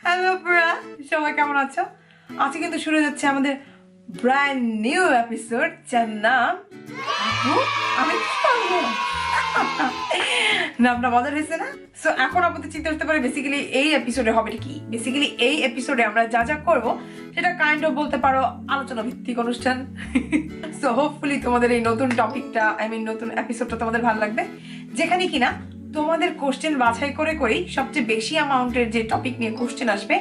Hello bra, সবাই কেমন আছো? আজকে কিন্তু শুরু হচ্ছে আমাদের ব্র্যান্ড নিউ এপিসোড, যার নাম আপু আমি কি করবো। নামটা মজার হয়েছে না? সো এখন আপনাদের চিন্তা করতে পারে বেসিক্যালি এই এপিসোডে হবে কি। বেসিক্যালি এই এপিসোডে আমরা যা যা করবো সেটা কাইন্ড অফ বলতে পারো আলোচনা ভিত্তিক অনুষ্ঠান। সো হোপফুলি তোমাদের এই নতুন টপিকটা নতুন এপিসোডটা তোমাদের ভালো লাগবে, যেখানে কিনা তোমাদের কোশ্চেন বাছাই করে করেই সবচেয়ে বেশি অ্যামাউন্টের যে টপিক নিয়ে কোশ্চেন আসবে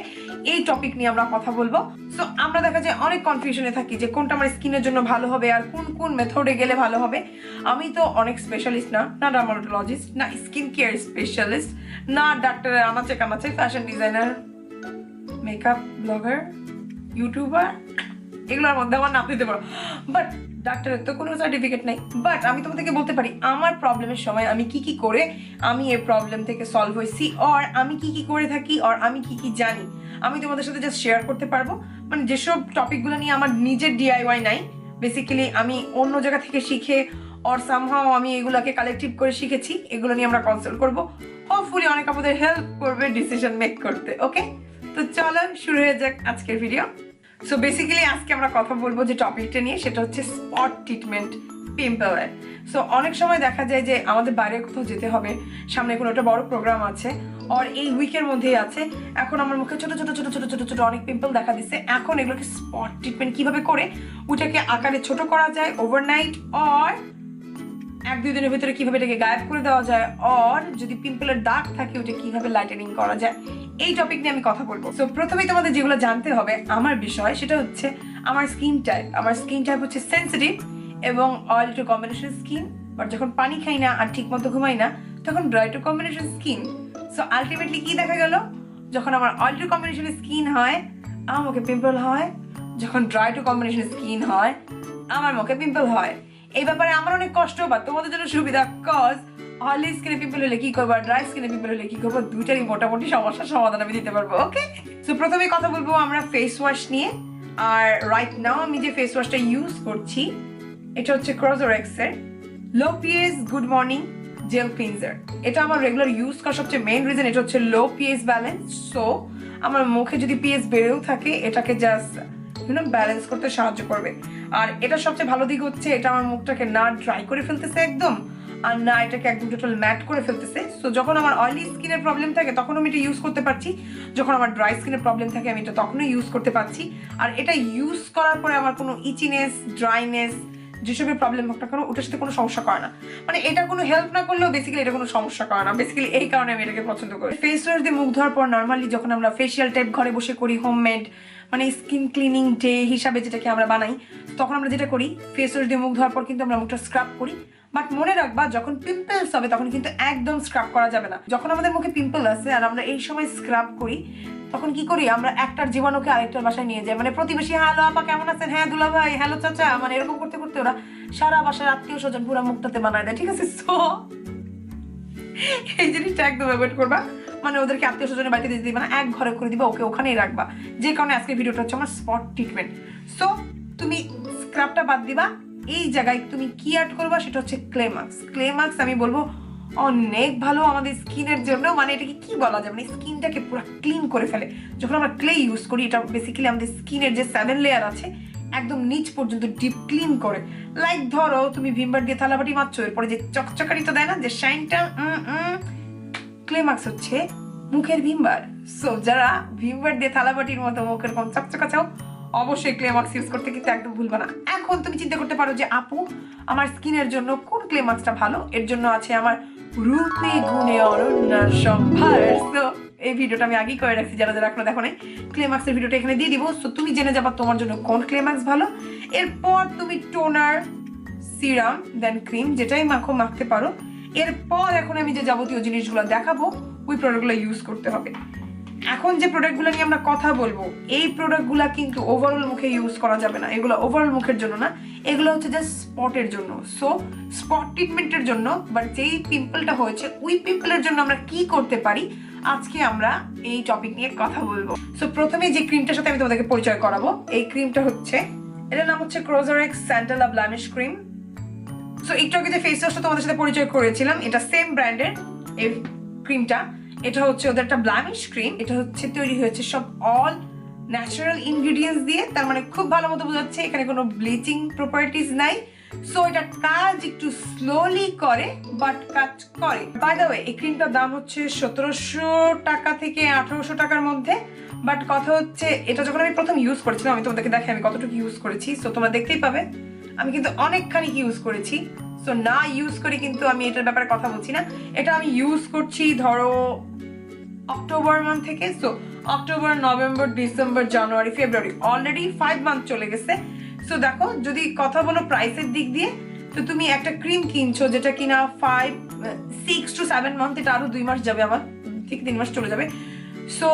এই টপিক নিয়ে আমরা কথা বলবো। সো আমরা দেখা যায় অনেক কনফিউশনে থাকি যে কোনটা আমার স্কিনের জন্য ভালো হবে আর কোন কোন মেথডে গেলে ভালো হবে। আমি তো অনেক স্পেশালিস্ট না ডার্মাটোলজিস্ট, না স্কিন কেয়ার স্পেশালিস্ট, না ডাক্তারের আনাচে কানাচে, fashion designer, makeup blogger, YouTuber, এগুলোর মধ্যে আমার নাম দিতে পারো। বাট ডাক্তারের তো কোনো সার্টিফিকেট নেই। বাট আমি তোমাদেরকে বলতে পারি আমার প্রবলেমের সময় আমি কি করে আমি এই প্রবলেম থেকে সলভ হয়েছি, আর আমি কি করে থাকি, আর আমি কি জানি আমি তোমাদের সাথে জাস্ট শেয়ার করতে পারবো। মানে যেসব টপিকগুলো নিয়ে আমার নিজের ডিআইওয়াই নাই, বেসিক্যালি আমি অন্য জায়গা থেকে শিখে অর সামহাও আমি এগুলোকে কালেক্টিভ করে শিখেছি, এগুলো নিয়ে আমরা কনসাল্ট করবো। হোপফুলি অনেক আমাদের হেল্প করবে ডিসিশন মেক করতে। ওকে, তো চলো শুরু হয়ে যাক আজকের ভিডিও। সো বেসিক্যালি আজকে আমরা কথা বলবো যে টপিকটা নিয়ে, সেটা হচ্ছে স্পট ট্রিটমেন্ট পিম্পলের। সো অনেক সময় দেখা যায় যে আমাদের বাইরে কোথাও যেতে হবে, সামনে কোনো একটা বড় প্রোগ্রাম আছে, আর এই উইকের মধ্যেই আছে। এখন আমার মুখে ছোট ছোট ছোট ছোট ছোট ছোট অনেক পিম্পল দেখা দিচ্ছে। এখন এগুলোকে স্পট ট্রিটমেন্ট কিভাবে করে ওইটাকে আকারে ছোট করা যায় ওভারনাইট, আর 1-2 দিনের ভিতরে কিভাবে এটাকে গায়েব করে দেওয়া যায়, আর যদি পিম্পলের দাগ থাকে ওটা কিভাবে লাইটেনিং করা যায়, এই টপিক নিয়ে আমি কথা বলবো। সো প্রথমেই তোমাদের যেগুলো জানতে হবে আমার বিষয়, সেটা হচ্ছে আমার স্কিন টাইপ। আমার স্কিন টাইপ হচ্ছে সেন্সিটিভ এবং oil to combination skin. But যখন পানি খাই না আর ঠিক মতো ঘুমাই না তখন dry two combination skin. So ultimately কি দেখা গেল, যখন আমার অয়েল টু কম্বিনেশন স্কিন হয় আমার মুখে পিম্পল হয়, যখন ড্রাই টু কম্বিনেশন স্কিন হয় আমার মুখে পিম্পল হয়। এই ব্যাপারে আমার অনেক কষ্ট, বা তোমাদের জন্য সুবিধা, কজ অয়েলি স্কিনে পিম্পল হলে কি করবো আর ড্রাই স্কিনে পিম্পল হলে কি করবো, দুইটারই মোটামুটি সমস্যার সমাধান আমি দিতে পারবো। ওকে, সো প্রথমে কথা বলবো আমরা ফেস ওয়াশ নিয়ে। আর রাইট নাও আমি যে ফেস ওয়াশটা ইউজ করছি এটা হচ্ছে ক্রোজোরেক্সের low pH good morning gel cleanser. এটা আমার রেগুলার ইউজ করার সবচেয়ে মেইন রিজন, এটা হচ্ছে লো পিএস ব্যালেন্স। সো আমার মুখে যদি পিএস বেড়েও থাকে এটাকে জাস্ট ব্যালেন্স করতে সাহায্য করবে। আর এটা সবচেয়ে ভালো দিক হচ্ছে এটা আমার মুখটাকে না ড্রাই করে ফেলতেছে একদম, আর না এটাকে একদম টোটাল ম্যাট করে ফেলতেছে। সো যখন আমার অয়েলি স্কিনের প্রবলেম থাকে তখন আমি এটা ইউজ করতে পারছি, যখন আমার ড্রাই স্কিনের প্রবলেম থাকে আমি এটা তখনই ইউজ করতে পারছি। আর এটা ইউজ করার পরে আমার কোনো ইচিনেস, ড্রাইনেস, যেসবের প্রবলেম হোক না কেন ওটার সাথে কোনো সমস্যা করে না। মানে এটা কোনো হেল্প না করলেও বেসিক্যালি এটা কোনো সমস্যা করে না। বেসিক্যালি এই কারণে আমি এটাকে পছন্দ করি। ফেস ওয়াশ দিয়ে মুখ ধোয়ার পর নর্মালি যখন আমরা ফেসিয়াল টাইপ ঘরে বসে করি, হোমমেড মানে স্কিন ক্লিনিং ডে হিসাবে যেটাকে আমরা বানাই, তখন আমরা যেটা করি ফেস ওয়াশ দিয়ে মুখ ধোয়ার পর কিন্তু আমরা মুখটা স্ক্রাব করি। বাট মনে রাখবা যখন পিম্পলস হবে তখন কিন্তু একদম স্ক্রাব করা যাবে না। যখন আমাদের মুখে পিম্পল আছে আর আমরা এই সময় স্ক্রাব করি তখন কি করি আমরা একটার জীবাণুকে আরেকটার বাসায় নিয়ে যাই। মানে প্রতিবেশী হ্যালো আপা কেমন আছেন, হ্যাঁ দুলা ভাই, হ্যালো চাচা, মানে এরকম করতে করতে ওরা সারা বাসার আত্মীয় স্বজন পুরো মুখটাতে বানায় দেয়। ঠিক আছে, সো এই জিনিসটা একদম অ্যাভয়েড করবা। মানে ওদেরকে আত্মীয় স্বজনের বাড়িতে দিতে দিবা না, এক ঘরে করে দিবা, ওকে ওখানেই রাখবা। যে কারণে আজকের ভিডিওটা হচ্ছে আমার স্পট ট্রিটমেন্ট। সো তুমি স্ক্রাবটা বাদ দিবা, এই জায়গায় তুমি কি অ্যাড করবা সেটা হচ্ছে ক্লে মাস্ক। ক্লে মাস্ক আমি বলবো অনেক ভালো আমাদের স্কিনের জন্য। মানে এটাকে কি বলা যায়, মানে স্কিনটাকে পুরো ক্লিন করে ফেলে। যখন আমরা ক্লে ইউজ করি এটা বেসিক্যালি আমাদের স্কিনের যে 7 লেয়ার আছে একদম নিচ পর্যন্ত ডিপ ক্লিন করে। লাইক ধরো তুমি ভিমবার দিয়ে থালাবাটি মারছো, এরপরে যে চকচকারিটা দেয় না, যে শাইনটা, ক্লে মাস্ক হচ্ছে মুখের ভিমবার। সো যারা ভিমবার দিয়ে থালাবাটির মতো মুখের কম চকচকা চাও অবশ্যই ক্লে মাস্ক ইউজ করতে কিন্তু একদম ভুলবা না। এখন তুমি চিন্তা করতে পারো যে আপু আমার স্কিনের জন্য কোন ক্লে মাস্কটা ভালো, এর জন্য আছে আমার রূপে গুণে অনন্যার সম্ভার। সো এই ভিডিওটা আমি আগেই করে রাখছি, যারা যারা এখনো দেখো নাই ক্লে মাস্কের ভিডিওটা এখানে দিয়ে দিব। সো তুমি জেনে যাবা তোমার জন্য কোন ক্লে মাস্ক ভালো। এরপর তুমি টোনার, সিরাম, দেন ক্রিম যেটাই মাখতে পারো। এরপর এখন আমি যে যাবতীয় জিনিসগুলো দেখাবো ওই প্রোডাক্টগুলো ইউজ করতে হবে। এখন যে প্রোডাক্টগুলো নিয়ে আমরা কথা বলবো এই প্রোডাক্টগুলো কিন্তু ওভারঅল মুখে ইউজ করা যাবে না, এগুলো ওভারঅল মুখের জন্য না, এগুলো হচ্ছে জাস্ট স্পটের জন্য। সো স্পট ট্রিটমেন্টের জন্য, বাট যেই পিম্পলটা হয়েছে ওই পিম্পলের জন্য আমরা কি করতে পারি আজকে আমরা এই টপিক নিয়ে কথা বলবো। সো প্রথমে যে ক্রিমটার সাথে আমি তোমাদেরকে পরিচয় করাবো, এই ক্রিমটা হচ্ছে, এটার নাম হচ্ছে ক্রোজোরেক্স স্যান্ডেলা ব্লেমিশ ক্রিম। সো একটু আগে যে ফেস ওয়াশটা তোমাদের সাথে পরিচয় করেছিলাম এটা সেম ব্র্যান্ডের এই ক্রিমটা। এটা হচ্ছে ওদের একটা ব্লামিশ ক্রিম। এটা হচ্ছে তৈরি হয়েছে সব অল ন্যাচারাল ইনগ্রিডিয়েন্টস দিয়ে, তার মানে খুব ভালো মতো বোঝাচ্ছে এখানে কোনো ব্লিচিং প্রপার্টিজ নাই। সো এটা কাজ একটু স্লোলি করে, বাট কাজ করে। বাই দ্য ওয়ে, এই ক্রিমটার দাম হচ্ছে 1700 টাকা থেকে 1800 টাকার মধ্যে। বাট কথা হচ্ছে, এটা যখন আমি প্রথম ইউজ করেছিলাম, আমি তোমাদেরকে দেখে আমি কতটুকু ইউজ করেছি, সো তোমরা দেখতেই পাবে আমি কিন্তু অনেকখানি ইউজ করেছি। সো না ইউজ করে কিন্তু আমি এটার ব্যাপারে কথা বলছি না। এটা আমি ইউজ করছি ধরো অক্টোবর মান্থ থেকে। সো অক্টোবর, নভেম্বর, ডিসেম্বর, জানুয়ারি, ফেব্রুয়ারি, অলরেডি 5 মান্থ চলে গেছে। সো দেখো, যদি কথা বলো প্রাইসের দিক দিয়ে, তো তুমি একটা ক্রিম কিনছো যেটা কিনা 6 to 7 মান্থ, এটা আরো 2 মাস যাবে, আমার ঠিক 3 মাস চলে যাবে। সো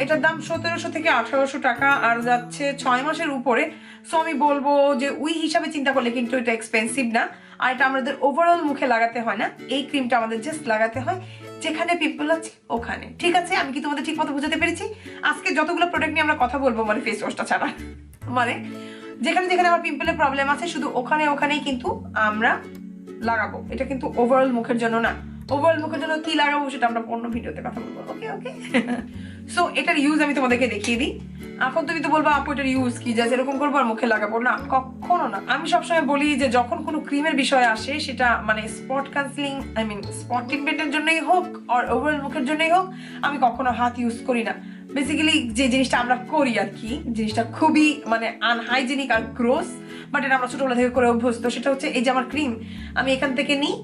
এটার দাম 1700 থেকে 1800 টাকা, আর যাচ্ছে 6 মাসের উপরে। সো আমি বলবো যে ওই হিসাবে চিন্তা করলে কিন্তু এটা এক্সপেন্সিভ না। আর এটা আমাদের ওভারঅল মুখে লাগাতে হয় না, এই ক্রিমটা আমাদের জাস্ট লাগাতে হয় যেখানে পিম্পল আছে ওখানে। ঠিক আছে, আমি কি তোমাদের ঠিক মতো বুঝাতে পেরেছি? আজকে যতগুলো প্রোডাক্ট নিয়ে আমরা কথা বলবো, মানে ফেস ওয়াশটা ছাড়া, মানে যেখানে যেখানে আমার পিম্পলের প্রবলেম আছে শুধু ওখানেই কিন্তু আমরা লাগাবো। এটা কিন্তু ওভারঅল মুখের জন্য না। ওভারঅল মুখের জন্য কি লাগাবো সেটা আমরা অন্য ভিডিওতে কথা বলবো। ওকে ওকে। সো এটার ইউজ আমি তোমাদেরকে দেখিয়ে দিই। এখন তুমি তো বলবো আপু এটার ইউজ কি, যা এরকম করবো আর মুখে লাগাবো? না, কখনো না। আমি সবসময় বলি যে যখন কোনো ক্রিমের বিষয় আসে, সেটা মানে স্পট কাউন্সিলিং, স্পট ট্রিটমেন্টের জন্যই হোক আর ওভারঅল মুখের জন্যই হোক, আমি কখনো হাত ইউজ করি না। বেসিক্যালি যে জিনিসটা আমরা করি আর কি, জিনিসটা খুবই মানে আনহাইজেনিক আর গ্রোস, বাট এটা আমরা ছোটবেলা থেকে করে অভ্যস্ত। সেটা হচ্ছে এই যে আমার ক্রিম, আমি এখান থেকে নিই,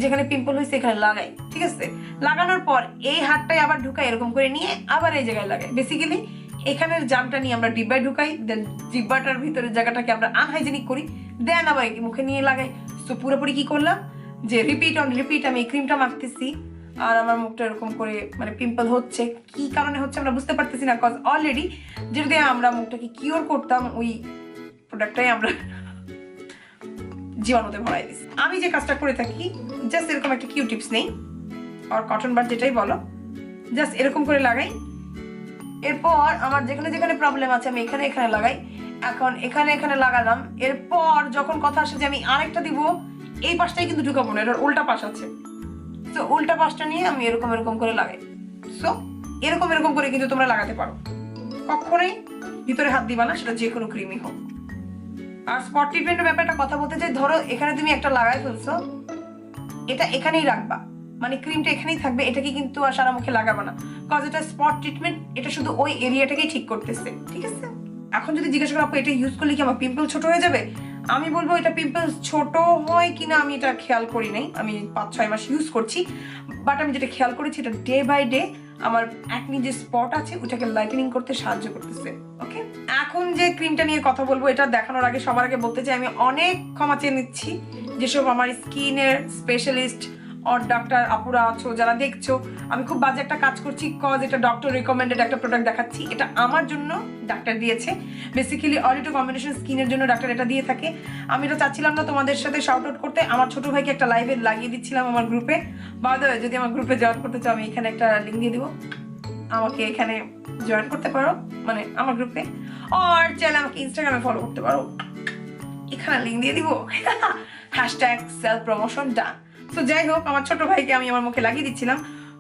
যেখানে পিম্পল হয়েছে এখানে লাগাই। ঠিক আছে, লাগানোর পর এই হাতটাই আবার ঢুকাই, এরকম করে নিয়ে আবার এই জায়গায় লাগাই। বেসিক্যালি এখানের জামটা নিয়ে আমরা ডিব্বায় ঢুকাই, দেন জিব্বাটার ভিতরের জায়গাটাকে আমরা আনহাইজেনিক করি, দেন আবার মুখে নিয়ে লাগাই। তো পুরোপুরি কি করলাম যে রিপিট অন রিপিট আমি এই ক্রিমটা মাখতেছি, আর আমার মুখটা এরকম করে মানে পিম্পল হচ্ছে। কি কারণে হচ্ছে আমরা বুঝতে পারতেছি না, কজ অলরেডি যেটা দিয়ে আমরা মুখটাকে কিওর করতাম, ওই প্রোডাক্টটাই আমরা জীবাণুতে ভরাই দিচ্ছি। আমি যে কাজটা করে থাকি, জাস্ট এরকম একটা কিউ টিপস নেই আর কটন বাড যেটাই বলো, জাস্ট এরকম করে লাগাই। এরপর আমার যেখানে যেখানে প্রবলেম আছে আমি এখানে এখানে লাগাই। এখন এখানে এখানে লাগালাম, এরপর যখন কথা আসে যে আমি আরেকটা দিব, এই পাশটাই কিন্তু ঢুকাবো না, এটার উল্টা পাশ আছে। তো উল্টা পাশটা নিয়ে আমি এরকম এরকম করে লাগাই। সো এরকম এরকম করে কিন্তু তোমরা লাগাতে পারো, কখনোই ভিতরে হাত দিবা না, সেটা যে কোনো ক্রিমই হোক। আর স্পট ট্রিটমেন্টের ব্যাপারটা কথা বলতে চাই, ধরো এখানে তুমি একটা লাগাই ফেলছো, এটা এখানেই রাখবা, মানে ক্রিমটা এখানেই থাকবে, এটাকে কিন্তু আর সারা মুখে লাগাবা না, কজ এটা স্পট ট্রিটমেন্ট, এটা শুধু ওই এরিয়াটাকেই ঠিক করতেছে। ঠিক আছে, এখন যদি জিজ্ঞাসা করো আপু এটা ইউজ করলে কি আমার পিম্পল ছোট হয়ে যাবে, আমি বলবো এটা পিম্পল ছোট হয় কিনা আমি এটা খেয়াল করি নাই, আমি 5-6 মাস ইউজ করছি। বাট আমি যেটা খেয়াল করেছি, এটা ডে বাই ডে আমার অ্যাকনি যে স্পট আছে ওটাকে লাইটেনিং করতে সাহায্য করতেছে। ওকে, এখন যে ক্রিমটা নিয়ে কথা বলবো, এটা দেখানোর আগে সবার আগে বলতে চাই আমি অনেক ক্ষমা চেয়ে নিচ্ছি যেসব আমার স্কিনের স্পেশালিস্ট আর ডাক্তার আপুরা আছো যারা দেখছো আমি খুব বাজে একটা কাজ করছি, কজ এটা ডক্টর রিকমেন্ডেড একটা প্রোডাক্ট দেখাচ্ছি, এটা আমার জন্য ডাক্তার দিয়েছে। বেসিক্যালি অয়েলি টু কম্বিনেশন স্কিনের জন্য ডাক্তার এটা দিয়ে থাকে। আমি এটা চাচ্ছিলাম না তোমাদের সাথে শাউট আউট করতে, আমার ছোট ভাইকে একটা লাইভে লাগিয়ে দিচ্ছিলাম আমার গ্রুপে। বাই দ্য ওয়ে, যদি আমার গ্রুপে জয়েন করতে চাও আমি এখানে একটা লিঙ্ক দিয়ে দিব, আমাকে এখানে জয়েন করতে পারো, মানে আমার গ্রুপে, আর চাইলে আমাকে ইনস্টাগ্রামে ফলো করতে পারো, এখানে লিঙ্ক দিয়ে দিব, #self-promotion done। সো যাই হোক, আমার ছোট ভাইকে আমি আমার মুখে লাগিয়ে দিচ্ছিলাম।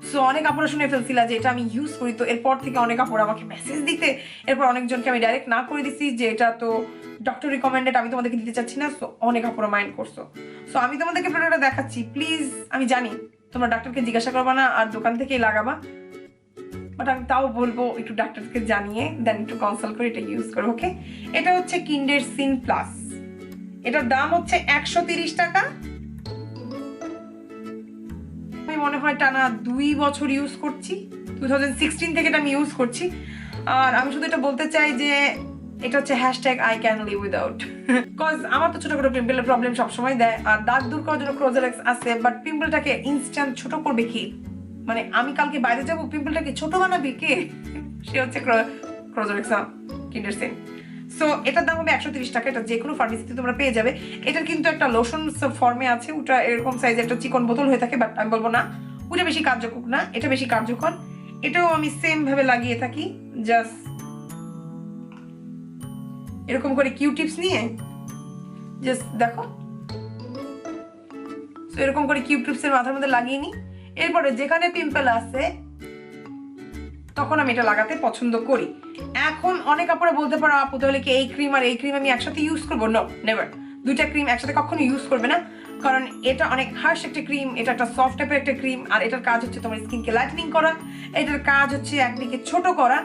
সো অনেক আপুরা শুনে ফেলছিলা যে এটা আমি ইউজ করি, তো এরপর থেকে অনেক আপুরা আমাকে মেসেজ দিতে, এরপর অনেকজনকে আমি ডাইরেক্ট না করে দিচ্ছি যে এটা তো ডক্টর রিকমেন্ডেড, আমি তোমাদেরকে দিতে চাচ্ছি না। সো অনেক আপুরা মাইন্ড করছো, সো আমি তোমাদেরকে প্রোডাক্টটা দেখাচ্ছি। প্লিজ, আমি জানি তোমরা ডাক্তারকে জিজ্ঞাসা করবা না আর দোকান থেকেই লাগাবা, বাট আমি তাও বলবো একটু ডাক্তারকে জানিয়ে দেন একটু কনসাল্ট করে এটা ইউজ করো। ওকে, এটা হচ্ছে কিন্ডের সিন প্লাস, এটার দাম হচ্ছে 130 টাকা। আমি মনে হয় টানা 2 বছর ইউজ করছি, 2016 থেকে এটা আমি ইউজ করছি। আর আমি শুধু এটা বলতে চাই যে এটা হচ্ছে #I can live without, cause আমার তো ছোট করে পিম্পলের প্রবলেম সবসময় দেয়, আর দাগ দূর করার জন্য ক্রোজারেক্স আছে, বাট পিম্পলটাকে ইনস্ট্যান্ট ছোট করবে কি, মানে আমি কালকে বাইরে যাবো পিম্পলটাকে ছোট বানাবে কে, সে হচ্ছে ক্রোজারেক্স কিন্ডার সিন। সো এটার দাম হবে 130 টাকা, এটা যে কোনো ফার্মেসিতে তোমরা পেয়ে যাবে। এটার কিন্তু একটা লোশন ফর্মে আছে, ওটা এরকম সাইজের একটা চিকন বোতল হয়ে থাকে, বাট আমি বলবো না ওটা বেশি কার্যকর না, এটা বেশি কার্যকর। এটাও আমি সেম ভাবে লাগিয়ে থাকি, জাস্ট এরকম করে কিউ টিপস নিয়ে, জাস্ট দেখো, সো এরকম করে কিউ টিপস এর মাথার মধ্যে লাগিয়ে নি। এরপরে যেখানে পিম্পল আছে তখন আমি এটা লাগাতে পছন্দ করি। এখন অনেক আপুরা বলতে পারো আপু তাহলে কি এই ক্রিম আর এই ক্রিম আমি একসাথে ইউজ করবো? No, never. দুইটা ক্রিম একসাথে কখনো ইউজ করবে না, কারণ এটা অনেক হার্শ একটা ক্রিম, এটা একটা সফট টাইপের একটা ক্রিম, আর এটার কাজ হচ্ছে তোমার স্কিনকে লাইটেনিং করা, এটার কাজ হচ্ছে একদিকে ছোট করা।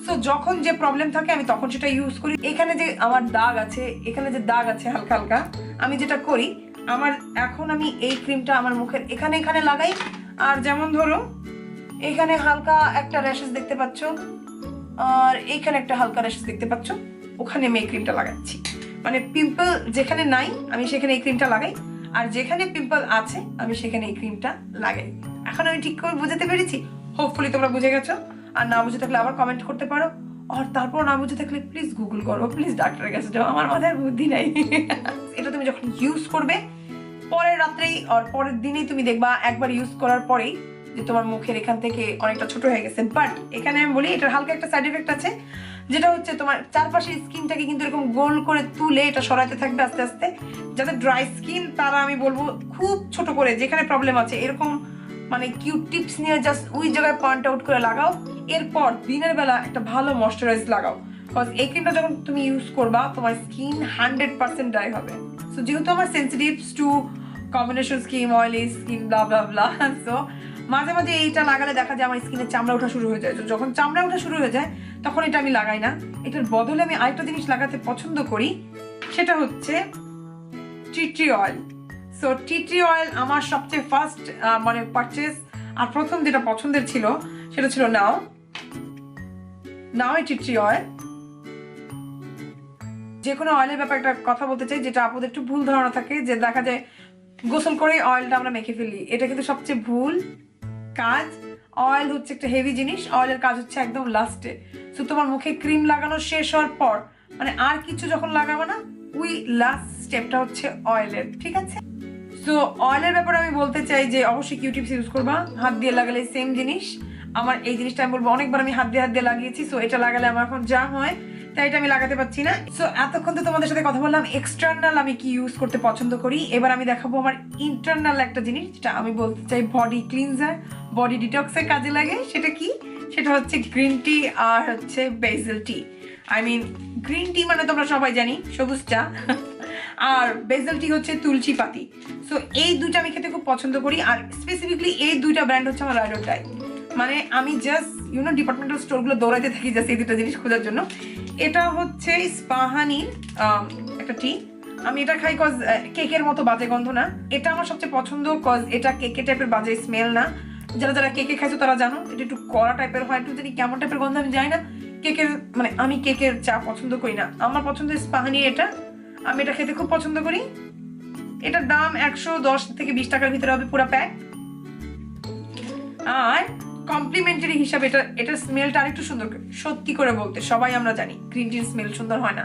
সো যখন যে প্রবলেম থাকে আমি তখন সেটা ইউজ করি। এখানে যে আমার দাগ আছে, এখানে যে দাগ আছে হালকা হালকা, আমি যেটা করি এখন আমি এই ক্রিমটা আমার মুখের এখানে এখানে লাগাই। আর যেমন ধরো এখানে হালকা একটা র্যাশেস দেখতে পাচ্ছ, আর এইখানে একটা হালকা র্যাশেস দেখতে পাচ্ছ, ওখানে আমি এই ক্রিমটা লাগাচ্ছি। মানে পিম্পল যেখানে নাই আমি সেখানে এই ক্রিমটা লাগাই, আর যেখানে পিম্পল আছে আমি সেখানে এই ক্রিমটা লাগাই। এখন আমি ঠিক করে বুঝাতে পেরেছি? হোপফুলি তোমরা বুঝে গেছো। আর না বুঝে থাকলে আবার কমেন্ট করতে পারো, আর তারপর না বুঝে থাকলে প্লিজ গুগল করো, প্লিজ ডাক্তারের কাছে যাও, আমার মাথায় বুদ্ধি নাই। এটা তুমি যখন ইউজ করবে পরের রাত্রেই আর পরের দিনেই তুমি দেখবা একবার ইউজ করার পরেই যে তোমার মুখের এখান থেকে অনেকটা ছোট হয়ে গেছে। বাট এখানে আমি বলি এটার হালকা একটা সাইড এফেক্ট আছে, যেটা হচ্ছে তোমার চারপাশের স্কিনটাকে কিন্তু এরকম গোল করে তুলে এটা সরাইতে থাকবে আস্তে আস্তে। যাদের ড্রাই স্কিন তারা আমি বলবো খুব ছোট করে যেখানে প্রবলেম আছে এরকম মানে কিউট টিপস নিয়ে জাস্ট ওই জায়গায় পয়েন্ট আউট করে লাগাও। এরপর দিনের বেলা একটা ভালো ময়শ্চারাইজ লাগাও, বিকজ এই ক্রিমটা যখন তুমি ইউজ করবা তোমার স্কিন 100% ড্রাই হবে। সো যেহেতু আমার sensitives to combination skin, oily skin, blah blah blah, so মাঝে মাঝে এইটা লাগালে দেখা যায় আমার স্কিনে চামড়া ওঠা শুরু হয়ে যায়। তো যখন চামড়া ওঠা শুরু হয়ে যায় তখন এটা আমি লাগাই না। এটার বদলে আমি আরেকটা জিনিস লাগাতে পছন্দ করি, সেটা হচ্ছে টি অয়েল। সো টি অয়েল আমার সবচেয়ে ফার্স্ট মানে পারচেজ আর প্রথম যেটা পছন্দের ছিল সেটা ছিল নাও এই টি অয়েল। যে কোনো অয়েলের ব্যাপারে একটা কথা বলতে চাই, যেটা আপনাদের একটু ভুল ধারণা থাকে যে দেখা যায় গোসল করে অয়েলটা আমরা মেখে ফেলি, এটা কিন্তু সবচেয়ে ভুল কাজ। অয়েল হচ্ছে একটা হেভি জিনিস, অয়েলের কাজ হচ্ছে একদম লাস্টে। সো তোমার মুখে ক্রিম লাগানো শেষ হওয়ার পর মানে আর কিছু যখন লাগাবো না, ওই লাস্ট স্টেপটা হচ্ছে অয়েলের, ঠিক আছে? সো অয়েলের ব্যাপারে আমি বলতে চাই যে অবশ্যই কিউটিপস ইউজ করবা, হাত দিয়ে লাগালে সেম জিনিস। আমার এই জিনিসটা আমি বলবো অনেকবার আমি হাত দিয়ে লাগিয়েছি, সো এটা লাগালে আমার এখন জাম হয়, তাই এটা আমি লাগাতে পারছি না। সো এতক্ষণ তো তোমাদের সাথে কথা বললাম এক্সটার্নাল আমি কি ইউজ করতে পছন্দ করি। এবার আমি দেখাবো আমার ইন্টারনাল একটা জিনিস, যেটা আমি বলতে চাই বডি ক্লিনজার, বডি ডিটক্সের কাজে লাগে। সেটা কি? সেটা হচ্ছে গ্রিন টি আর হচ্ছে basil tea. I mean green tea মানে তোমরা সবাই জানি সবুজ চা, আর বেসিল টি হচ্ছে তুলসী পাতি। সো এই দুইটা আমি খেতে খুব পছন্দ করি, আর স্পেসিফিকলি এই দুইটা ব্র্যান্ড হচ্ছে আমার রাইড অর ডাই। মানে আমি জাস্ট ডিপার্টমেন্টাল স্টোরগুলো দৌড়াইতে থাকি জাস্ট এই দুটো জিনিস খোঁজার জন্য। এটা হচ্ছে স্পাহানির একটা টি, আমি এটা খাই কজ কেকের মতো বাজে গন্ধ না। এটা আমার সবচেয়ে পছন্দ কজ এটা কেকে টাইপের বাজে স্মেল না। যারা যারা কেকে খাইছো তারা জানো এটা একটু কড়া টাইপের হয়, একটু জানি কেমন টাইপের গন্ধ আমি জানি না। কেকের মানে আমি কেকের চা পছন্দ করি না, আমার পছন্দ স্পাহানির এটা, আমি এটা খেতে খুব পছন্দ করি। এটার দাম 110 থেকে 20 টাকার ভিতরে হবে পুরো প্যাক। আর কমপ্লিমেন্টারি হিসাবে এটার স্মেলটা আরেকটু সুন্দর, সত্যি করে বলতে সবাই আমরা জানি গ্রিন টির স্মেল সুন্দর হয় না।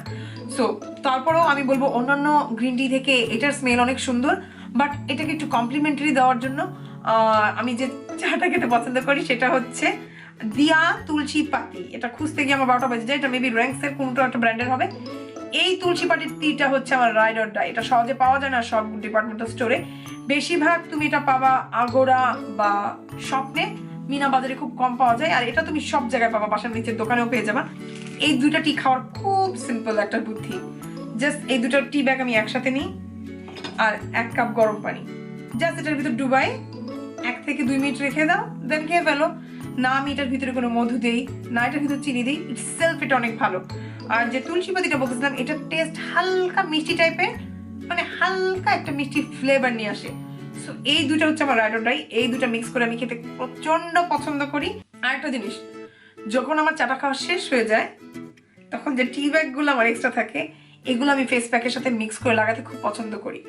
সো তারপরেও আমি বলবো অন্যান্য গ্রিন টি থেকে এটার স্মেল অনেক সুন্দর, বাট এটাকে একটু কমপ্লিমেন্টারি দেওয়ার জন্য আমি যে চাটা খেতে পছন্দ করি সেটা হচ্ছে দিয়া তুলসী পাতি। এটা খুঁজতে গিয়ে আমার 12টা বাজে যায়, এটা মেবি র্যাঙ্কস এর কোনটা একটা ব্র্যান্ডের হবে। এই তুলসী পাতির টিটা হচ্ছে আমার রাইড অর ডাই। এটা সহজে পাওয়া যায় না সব ডিপার্টমেন্টাল স্টোরে, বেশিরভাগ তুমি এটা পাবা আগোড়া বা স্বপ্নে, মিনা বাজারে খুব কম পাওয়া যায়। আর এটা তুমি সব জায়গায় পাবা, বাসার নিচের দোকানেও পেয়ে যাবা। এই দুইটা টি খাওয়ার খুব সিম্পল একটা বুদ্ধি, জাস্ট এই দুটো টি ব্যাগ আমি একসাথে নিই আর 1 কাপ গরম পানি জাস্ট এটার ভিতর ডুবাই 1 থেকে 2 মিনিট রেখে দাও, দেন খেয়ে ফেলো। না আমি এটার ভিতরে কোনো মধু দেই না, এটার ভিতরে চিনি দিই, ইটসেলফ এটা অনেক ভালো। আর যে তুলসী পাতিটা বলতেছিলাম এটার টেস্ট হালকা মিষ্টি টাইপের, মানে হালকা একটা মিষ্টি ফ্লেভার নিয়ে আসে। সো এই দুটো হচ্ছে আমার রাইড অর ডাই, এই দুটো মিক্স করে আমি খেতে প্রচন্ড পছন্দ করি। আর একটা জিনিস, যখন আমার চাটা খাওয়া শেষ হয়ে যায় তখন যে টি ব্যাগগুলো আমার এক্সট্রা থাকে এগুলো আমি ফেস প্যাকের সাথে মিক্স করে লাগাতে খুব পছন্দ করি।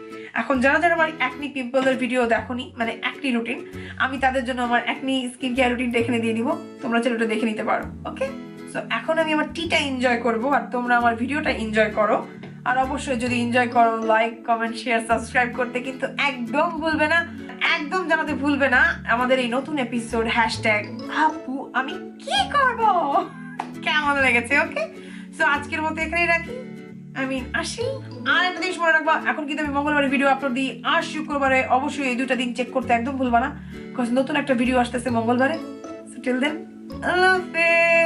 এখন যারা যারা আমার অ্যাকনি পিম্পলের ভিডিও দেখোনি, মানে অ্যাকনি রুটিন, আমি তাদের জন্য আমার অ্যাকনি স্কিন কেয়ার রুটিনটা এখানে দিয়ে দিব, তোমরা চাইলে ওটা দেখে নিতে পারো। ওকে, সো এখন আমি আমার টিটা এনজয় করবো আর তোমরা আমার ভিডিওটা এনজয় করো। আর অবশ্যই যদি এনজয় করো লাইক, কমেন্ট, শেয়ার, সাবস্ক্রাইব করতে কিন্তু একদম ভুলবে না, একদম জানাতে ভুলবে না আমাদের এই নতুন এপিসোড হ্যাশট্যাগ আপু আমি কি করব কেমন লেগেছে। ওকে, সো আজকের মতো এখানেই রাখি, আসি। আর একটা জিনিস মনে রাখবা, এখন কিন্তু আমি মঙ্গলবারে ভিডিও আপলোড দিই আর শুক্রবারে, অবশ্যই এই দুটা দিন চেক করতে একদম ভুলবা না, নতুন একটা ভিডিও আসতেছে মঙ্গলবারে। সো টিল দেন আল্লাহ হাফেজ।